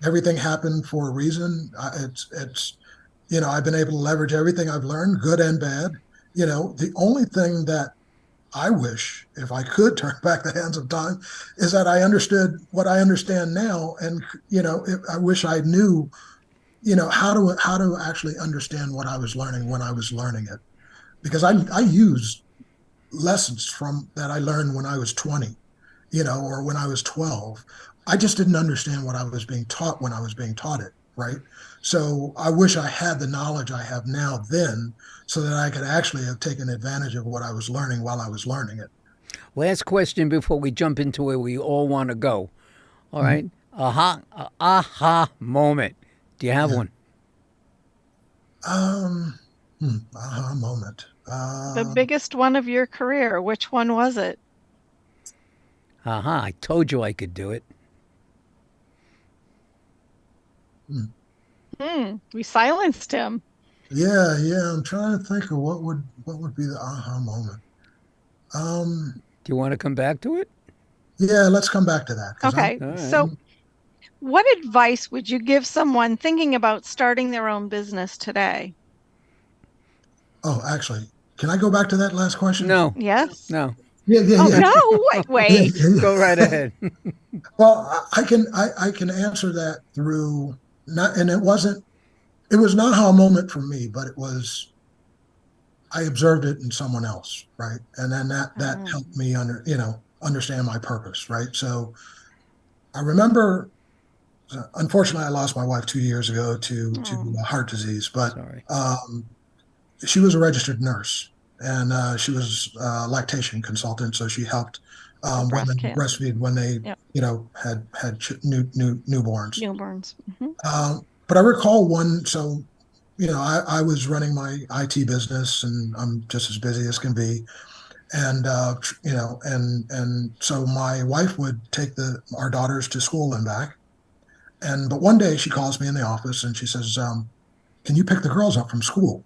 Everything happened for a reason. I've been able to leverage everything I've learned, good and bad. The only thing that I wish, if I could turn back the hands of time, is that I understood what I understand now. And, I wish I knew, how to actually understand what I was learning when I was learning it. Because I used lessons from that I learned when I was 20, or when I was 12. I just didn't understand what I was being taught when I was being taught it, right? So I wish I had the knowledge I have now then, so that I could actually have taken advantage of what I was learning while I was learning it. Last question before we jump into where we all want to go. All right. Aha moment. Do you have one? Aha moment. The biggest one of your career. Which one was it? I told you I could do it. We silenced him. Yeah. I'm trying to think of what would be the aha moment. Do you want to come back to it? Yeah, let's come back to that. Okay. All right. So what advice would you give someone thinking about starting their own business today? Oh, actually, can I go back to that last question? No. Yes. No. Yeah. No, wait. Go right ahead. Well, I can answer that through it was not how a moment for me, but I observed it in someone else, right? And then that helped me understand my purpose, right? So I remember, unfortunately, I lost my wife 2 years ago to heart disease, but Sorry. She was a registered nurse, and she was a lactation consultant, so she helped women breastfeed when they, had newborns. Newborns. Mm-hmm. But I recall I was running my IT business, and I'm just as busy as can be. And, and so my wife would take our daughters to school and back. But one day she calls me in the office and she says, can you pick the girls up from school?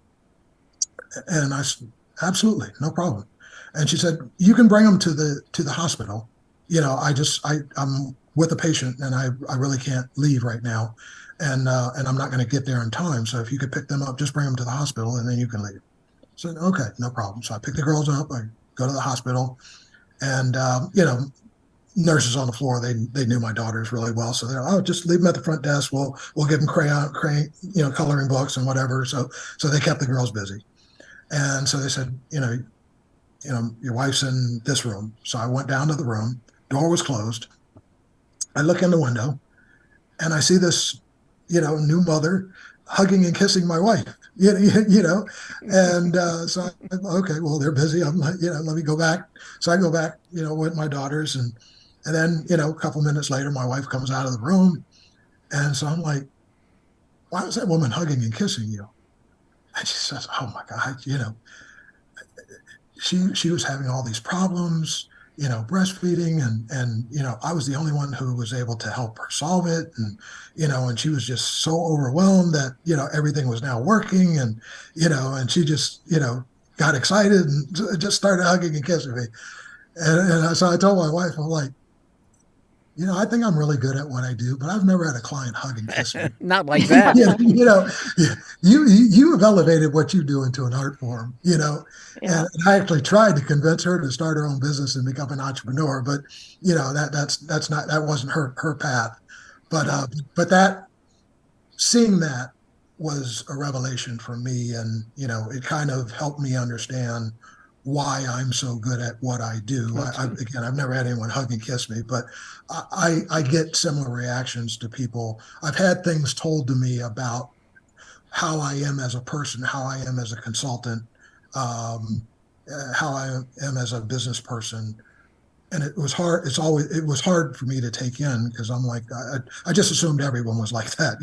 And I said, absolutely, no problem. And she said, you can bring them to the hospital. I'm with a patient and I really can't leave right now. And I'm not going to get there in time. So if you could pick them up, just bring them to the hospital and then you can leave. I said, okay, no problem. So I pick the girls up, I go to the hospital, and, nurses on the floor, they knew my daughters really well. So they're, just leave them at the front desk. We'll give them coloring books and whatever. So they kept the girls busy. And so they said, your wife's in this room. So I went down to the room, door was closed. I look in the window and I see this, new mother hugging and kissing my wife, and so okay, well, they're busy. I'm like, let me go back. So I go back, with my daughters, and then, a couple minutes later, my wife comes out of the room. And so I'm like, why was that woman hugging and kissing you? And she says, oh my God, she was having all these problems, breastfeeding, and I was the only one who was able to help her solve it. And she was just so overwhelmed that, everything was now working, and she just, got excited and just started hugging and kissing me. And so I told my wife, I'm like, I think I'm really good at what I do, but I've never had a client hug and kiss me. Not like that. You have elevated what you do into an art form, Yeah. And I actually tried to convince her to start her own business and become an entrepreneur, but that wasn't her path. But that, seeing that was a revelation for me, and it kind of helped me understand why I'm so good at what I do. I've never had anyone hug and kiss me, but I get similar reactions to people. I've had things told to me about how I am as a person, how I am as a consultant, how I am as a business person. And it was hard. It was hard for me to take in, because I'm like, I just assumed everyone was like that,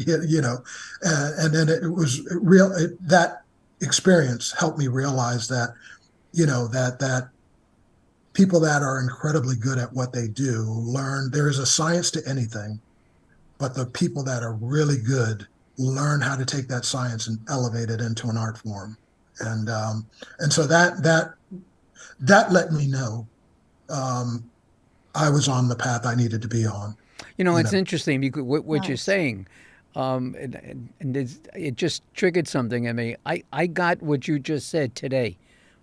and then it was real. That experience helped me realize that, that people that are incredibly good at what they do learn there is a science to anything. but the people that are really good learn how to take that science and elevate it into an art form. And so that let me know I was on the path I needed to be on. It's interesting because what you're Nice. saying, it just triggered something in me. I got what you just said today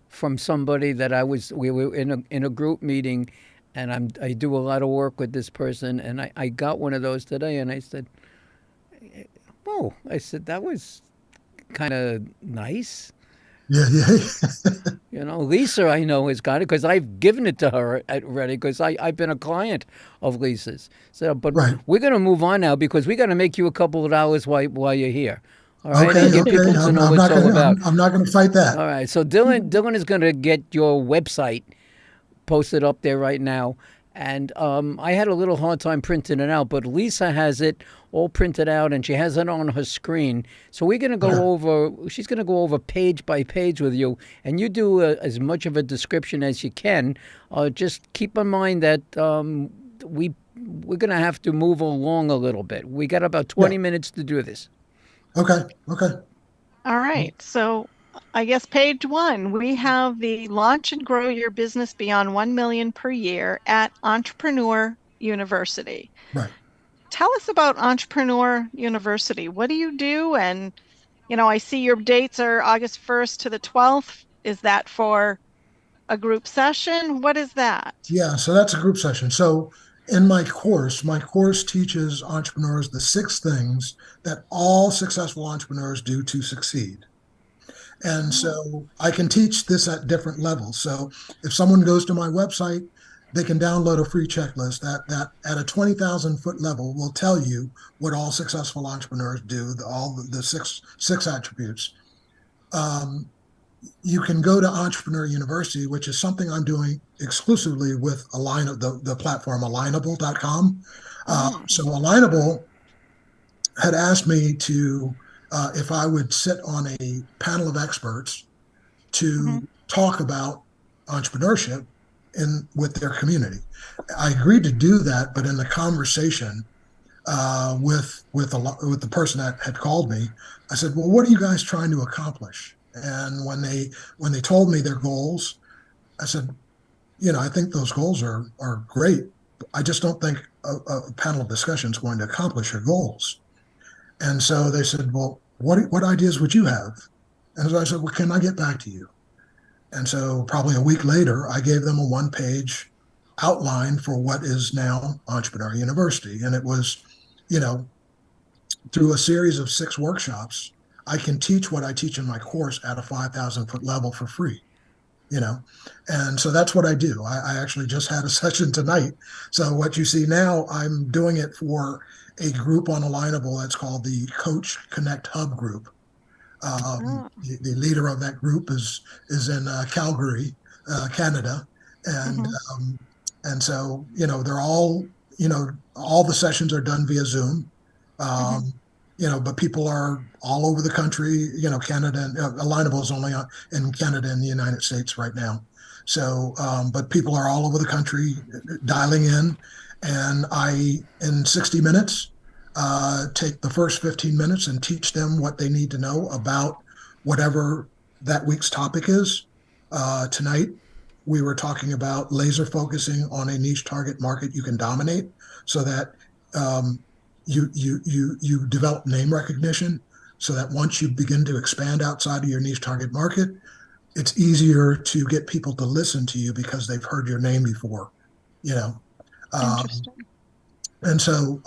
from somebody that we were in a group meeting, and I do a lot of work with this person, and I got one of those today, and I said, "Whoa!" I said that was kind of nice. Yeah, yeah. Lisa, I know, has got it because I've given it to her already because I've been a client of Lisa's. So, but Right. we're going to move on now because we got to make you a couple of dollars while you're here. All right, Okay, and get okay. people to know what it's all about. I'm not gonna fight that. All right, so Dylan is going to get your website posted up there right now. And I had a little hard time printing it out, but Lisa has it all printed out and she has it on her screen. So we're going to she's going to go over page by page with you, and you do as much of a description as you can. Just keep in mind that we're going to have to move along a little bit. We got about 20 minutes to do this. Okay. All right. So I guess page 1, we have the launch and grow your business beyond 1 million per year at Entrepreneur University. Right. Tell us about Entrepreneur University. What do you do? And, I see your dates are August 1st to the 12th. Is that for a group session? What is that? Yeah, so that's a group session. So in my course teaches entrepreneurs the 6 things that all successful entrepreneurs do to succeed. And so I can teach this at different levels. So if someone goes to my website, they can download a free checklist that at a 20,000 foot level will tell you what all successful entrepreneurs do, all the six attributes. You can go to Entrepreneur University, which is something I'm doing exclusively with the platform alignable.com. So Alignable had asked me to, if I would sit on a panel of experts to talk about entrepreneurship with their community. I agreed to do that, but in the conversation with the person that had called me, I said, "Well, what are you guys trying to accomplish?" And when they told me their goals, I said, I think those goals are great. I just don't think a panel of discussion is going to accomplish your goals. And so they said, "Well, what ideas would you have?" And so I said, "Well, can I get back to you?" And so probably a week later, I gave them a 1-page outline for what is now Entrepreneur University. And it was, through a series of 6 workshops, I can teach what I teach in my course at a 5,000 foot level for free, And so that's what I do. I actually just had a session tonight. So what you see now, I'm doing it for a group on Alignable that's called the Coach Connect Hub Group. The leader of that group is in Calgary, Canada, and so they're all all the sessions are done via Zoom, but people are all over the country. Canada and Alignable is only in Canada and the United States right now. So, but people are all over the country dialing in, and I in 60 minutes. Take the first 15 minutes and teach them what they need to know about whatever that week's topic is. Tonight, we were talking about laser focusing on a niche target market you can dominate, so that you develop name recognition, so that once you begin to expand outside of your niche target market, it's easier to get people to listen to you because they've heard your name before. Interesting. And so.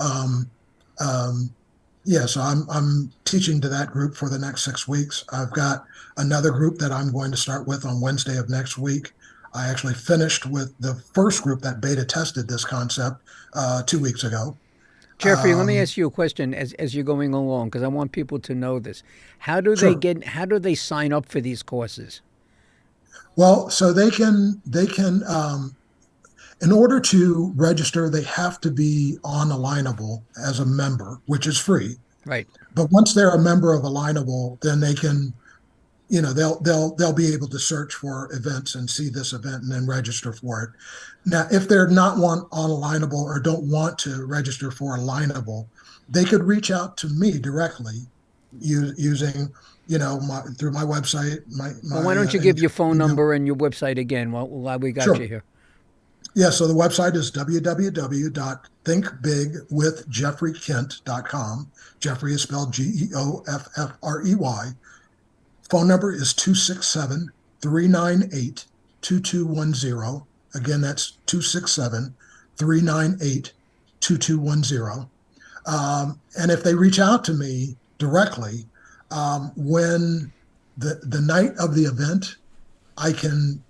So I'm teaching to that group for the next 6 weeks. I've got another group that I'm going to start with on Wednesday of next week. I actually finished with the first group that beta tested this concept 2 weeks ago. Jeffrey, let me ask you a question as you're going along, because I want people to know this. How do they sign up for these courses? Well, so they can in order to register, they have to be on Alignable as a member, which is free. Right. But once they're a member of Alignable, then they can they'll be able to search for events and see this event and then register for it. Now, if they're not on Alignable or don't want to register for Alignable, they could reach out to me directly using, through my website. Well, why don't you give your phone number and your website again while we got Sure. you here? Yeah, so the website is www.thinkbigwithjeffreykent.com. Jeffrey is spelled Geoffrey. Phone number is 267-398-2210. Again, that's 267-398-2210. And if they reach out to me directly, when the night of the event, I can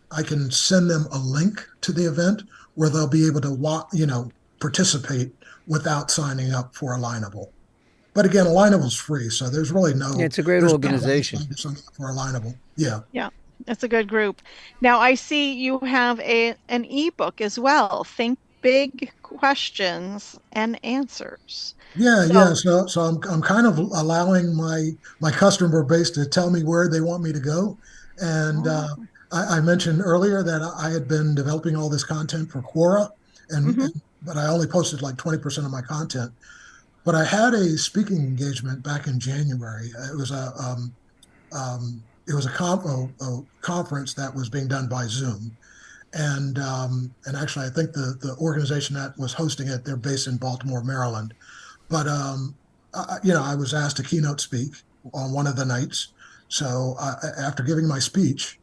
send them a link to the event where they'll be able to participate without signing up for Alignable. But again, Alignable's free, so there's really no. Yeah, it's a great organization for Alignable. Yeah. Yeah, it's a good group. Now I see you have an ebook as well. Think Big Questions and Answers. Yeah. So I'm kind of allowing my customer base to tell me where they want me to go, and I mentioned earlier that I had been developing all this content for Quora, but I only posted like 20% of my content. But I had a speaking engagement back in January. It was a conference that was being done by Zoom, and actually I think the organization that was hosting it, they're based in Baltimore, Maryland. But I was asked to keynote speak on one of the nights. So after giving my speech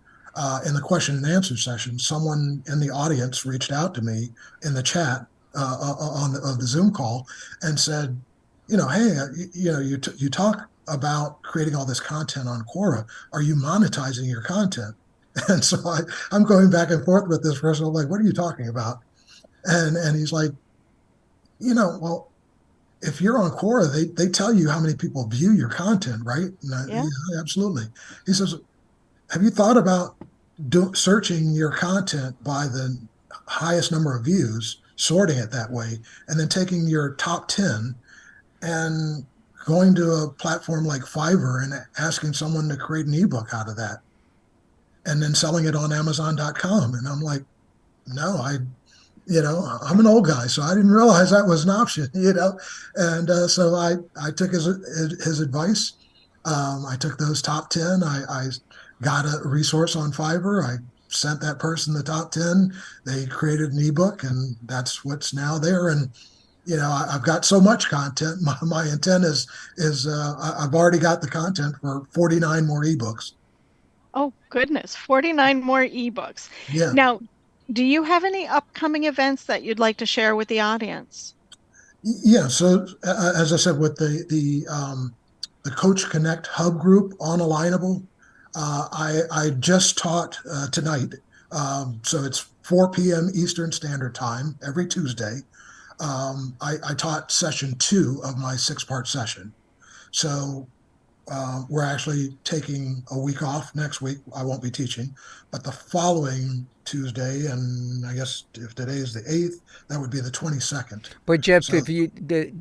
in the question and answer session, someone in the audience reached out to me in the chat of the Zoom call and said, hey, you talk about creating all this content on Quora. Are you monetizing your content? And so I'm going back and forth with this person. I'm like, what are you talking about? And he's like, well, if you're on Quora, they tell you how many people view your content, right? Yeah, absolutely. He says, have you thought about searching your content by the highest number of views, sorting it that way, and then taking your top 10 and going to a platform like Fiverr and asking someone to create an ebook out of that and then selling it on Amazon.com? And I'm like, no, I'm an old guy, so I didn't realize that was an option, And so I took his advice. I took those top 10. I got a resource on Fiverr. I sent that person the top 10. They created an ebook, and that's what's now there. And I've got so much content. My intent is I've already got the content for 49 more ebooks. Oh goodness, 49 more ebooks. Yeah. Now, do you have any upcoming events that you'd like to share with the audience? Yeah. So as I said, with the Coach Connect Hub group on Alignable, I just taught tonight. So it's 4 p.m. Eastern Standard Time every Tuesday. I taught session 2 of my 6-part session. So we're actually taking a week off next week. I won't be teaching, but the following Tuesday, and I guess if today is the 8th, that would be the 22nd. But Jeff, if the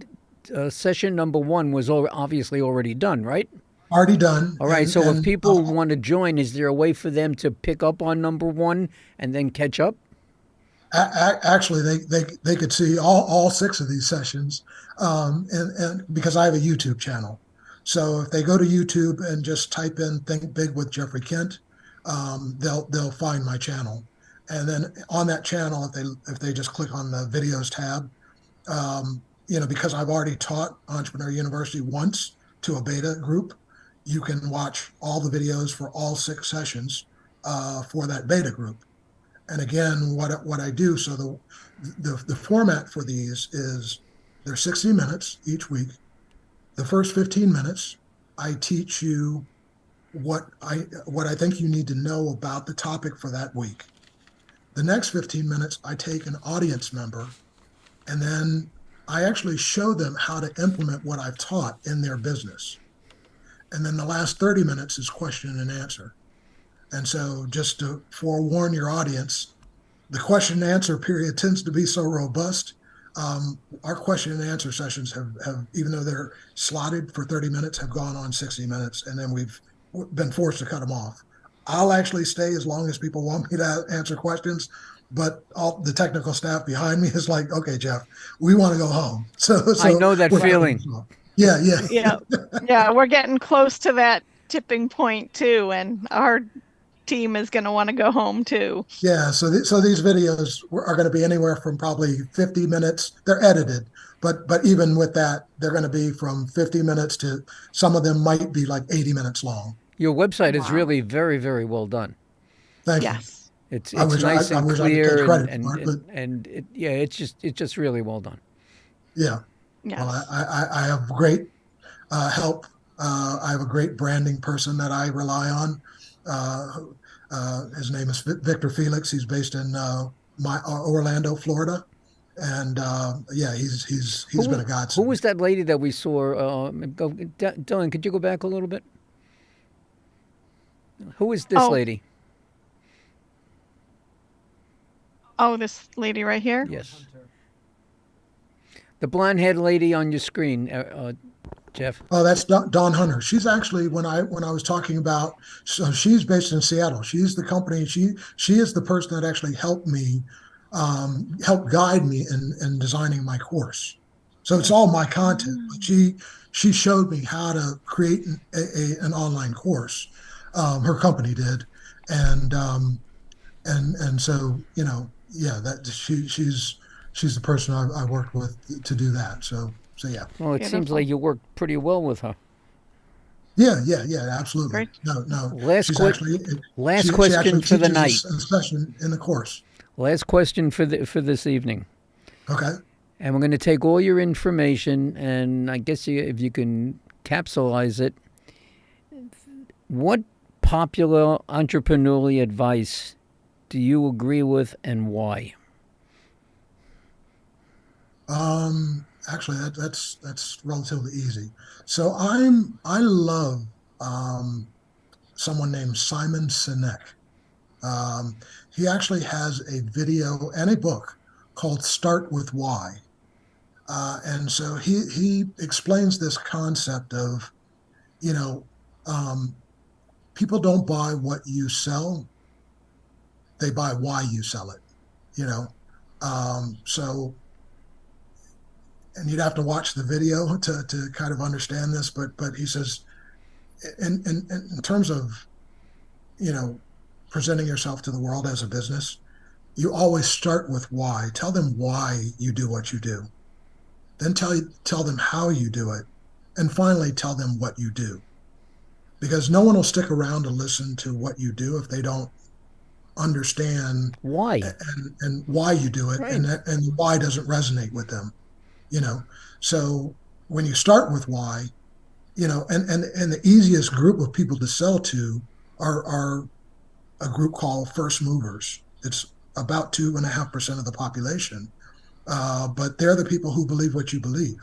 session number 1 was obviously already done, right? Already done. All right. So if people want to join, is there a way for them to pick up on number 1 and then catch up? Actually, they could see all 6 of these sessions, and because I have a YouTube channel. So if they go to YouTube and just type in "Think Big with Jeffrey Kent," they'll find my channel. And then on that channel, if they just click on the videos tab, because I've already taught Entrepreneur University once to a beta group, you can watch all the videos for all 6 sessions for that beta group. And again, what I do, so the format for these is they're 60 minutes each week. The first 15 minutes, I teach you what I think you need to know about the topic for that week. The next 15 minutes, I take an audience member, and then I actually show them how to implement what I've taught in their business. And then the last 30 minutes is question and answer. And so just to forewarn your audience, the question and answer period tends to be so robust. Our question and answer sessions have, even though they're slotted for 30 minutes, have gone on 60 minutes. And then we've been forced to cut them off. I'll actually stay as long as people want me to answer questions, but all the technical staff behind me is like, okay, Jeff, we want to go home. So I know that feeling. Yeah. Yeah, we're getting close to that tipping point too, and our team is going to want to go home too. Yeah, so these videos are going to be anywhere from probably 50 minutes. They're edited, but even with that, they're going to be from 50 minutes to some of them might be like 80 minutes long. Your website is really very, very well done. Thank you. Yes. It's nice and wish I could take clear, credit and for it, but- it's just really well done. Yeah. Yes. Well, I have great help. I have a great branding person that I rely on. His name is Victor Felix. He's based in Orlando, Florida, and he's been a godsend. Who was that lady that we saw? Dylan, could you go back a little bit? Who is this lady? Oh, this lady right here? Yes. The blonde-haired lady on your screen, Jeff. Oh, that's Dawn Hunter. She's actually when I was talking about. So she's based in Seattle. She's the company. She is the person that actually helped me, help guide me in designing my course. So it's all my content. But she showed me how to create an online course. Her company did, and so that she's the person I worked with to do that. So yeah. Well, it seems like you worked pretty well with her. Yeah, absolutely. Great. No. Last She's question actually for the teaches night. a session in the course. Last question for this evening. Okay. And we're going to take all your information, and I guess if you can capsulize it. What popular entrepreneurial advice do you agree with, and why? Actually, that's relatively easy. So I love someone named Simon Sinek. He actually has a video and a book called Start with Why. And so he explains this concept of, people don't buy what you sell, they buy why you sell it, and you'd have to watch the video to kind of understand this, but he says, in terms of, presenting yourself to the world as a business, you always start with why. Tell them why you do what you do. Then tell them how you do it. And finally, tell them what you do. Because no one will stick around to listen to what you do if they don't understand why and why you do it, right. and why doesn't resonate with them. So when you start with why, and the easiest group of people to sell to are a group called first movers. It's about 2.5% of the population, but they're the people who believe what you believe,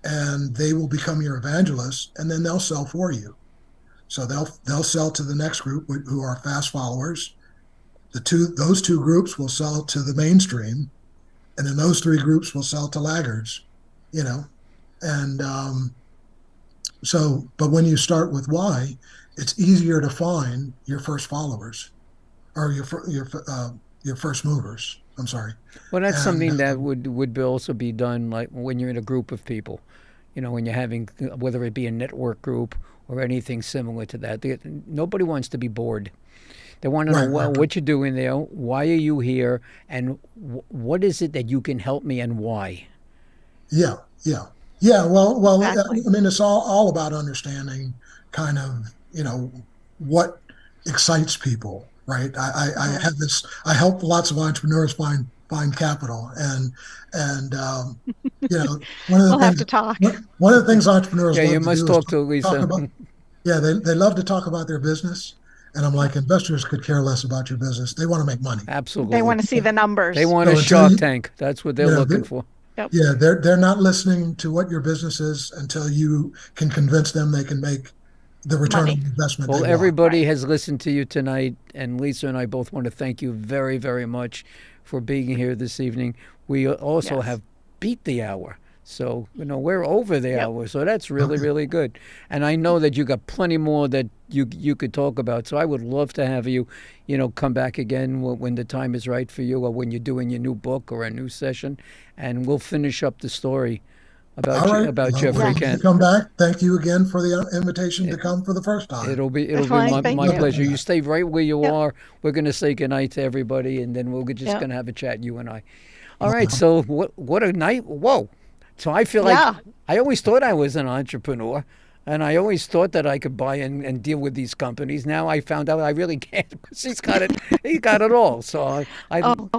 and they will become your evangelists, and then they'll sell for you. So they'll sell to the next group who are fast followers. Those two groups will sell to the mainstream, and then those three groups will sell to laggards, and but when you start with why, it's easier to find your first followers or your first movers. I'm sorry. Well, that's something that would also be done like when you're in a group of people, when you're having, whether it be a network group or anything similar to that. Nobody wants to be bored. They want to know what you're doing there, why are you here, and what is it that you can help me, and why. Yeah. Well, Exactly. I mean, it's all about understanding kind of, what excites people, right? I have this. I help lots of entrepreneurs find capital, and one of the We'll things, have to talk. One of the things entrepreneurs Yeah, love you to must do talk is to Lisa. about, they love to talk about their business. And I'm like, investors could care less about your business. They want to make money. Absolutely. They want to see the numbers. They want So a until Shark you- Tank. That's what they're looking for. Yeah, they're not listening to what your business is until you can convince them they can make the return Money. on investment. Well, they want. everybody has listened to you tonight, and Lisa and I both want to thank you very, very much for being here this evening. We also Yes. have beat the hour. So, we're over the Yep. hour. So that's really, really good. And I know that you got plenty more that you could talk about. So I would love to have you, come back again when the time is right for you, or when you're doing your new book or a new session. And we'll finish up the story about All right. about Well, Jeffrey welcome to Kent. come back. Thank you again for the invitation to come for the first time. It'll be Definitely. Thank my you. pleasure. You stay right where you Yep. are. We're going to say goodnight to everybody, and then we're just Yep. going to have a chat, you and I. All right. So what a night. Whoa. So I feel Yeah. like I always thought I was an entrepreneur, and I always thought that I could buy and deal with these companies. Now I found out I really can't, because he's got it. He got it all. So I Oh,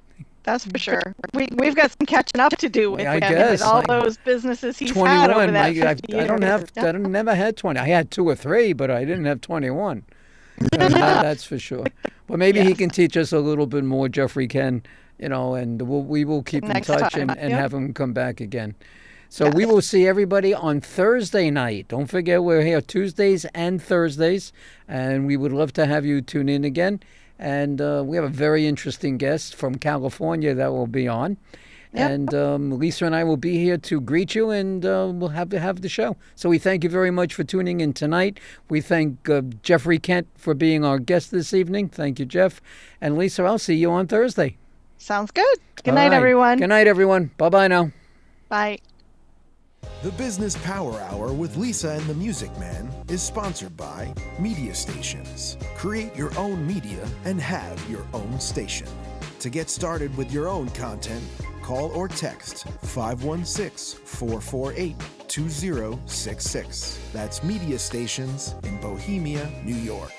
that's for sure. We've got some catching up to do with I him, guess, with all like, those businesses he's 21. had over that I 50 years. I don't never had 20. I had 2 or 3, but I didn't have 21. That's for sure. But maybe he Yes. can teach us a little bit more, Jeffrey can, and we will keep in Next touch time. and Yep. have him come back again. So we Yes. will see everybody on Thursday night. Don't forget, we're here Tuesdays and Thursdays, and we would love to have you tune in again. And we have a very interesting guest from California that will be on. Yep. And Lisa and I will be here to greet you, and we'll have the show. So we thank you very much for tuning in tonight. We thank Jeffrey Kent for being our guest this evening. Thank you, Jeff. And Lisa, I'll see you on Thursday. Sounds good. Good All night, right. everyone. Good night, everyone. Bye-bye now. Bye. The Business Power Hour with Lisa and the Music Man is sponsored by Media Stations. Create your own media and have your own station. To get started with your own content, call or text 516-448-2066. That's Media Stations in Bohemia, New York.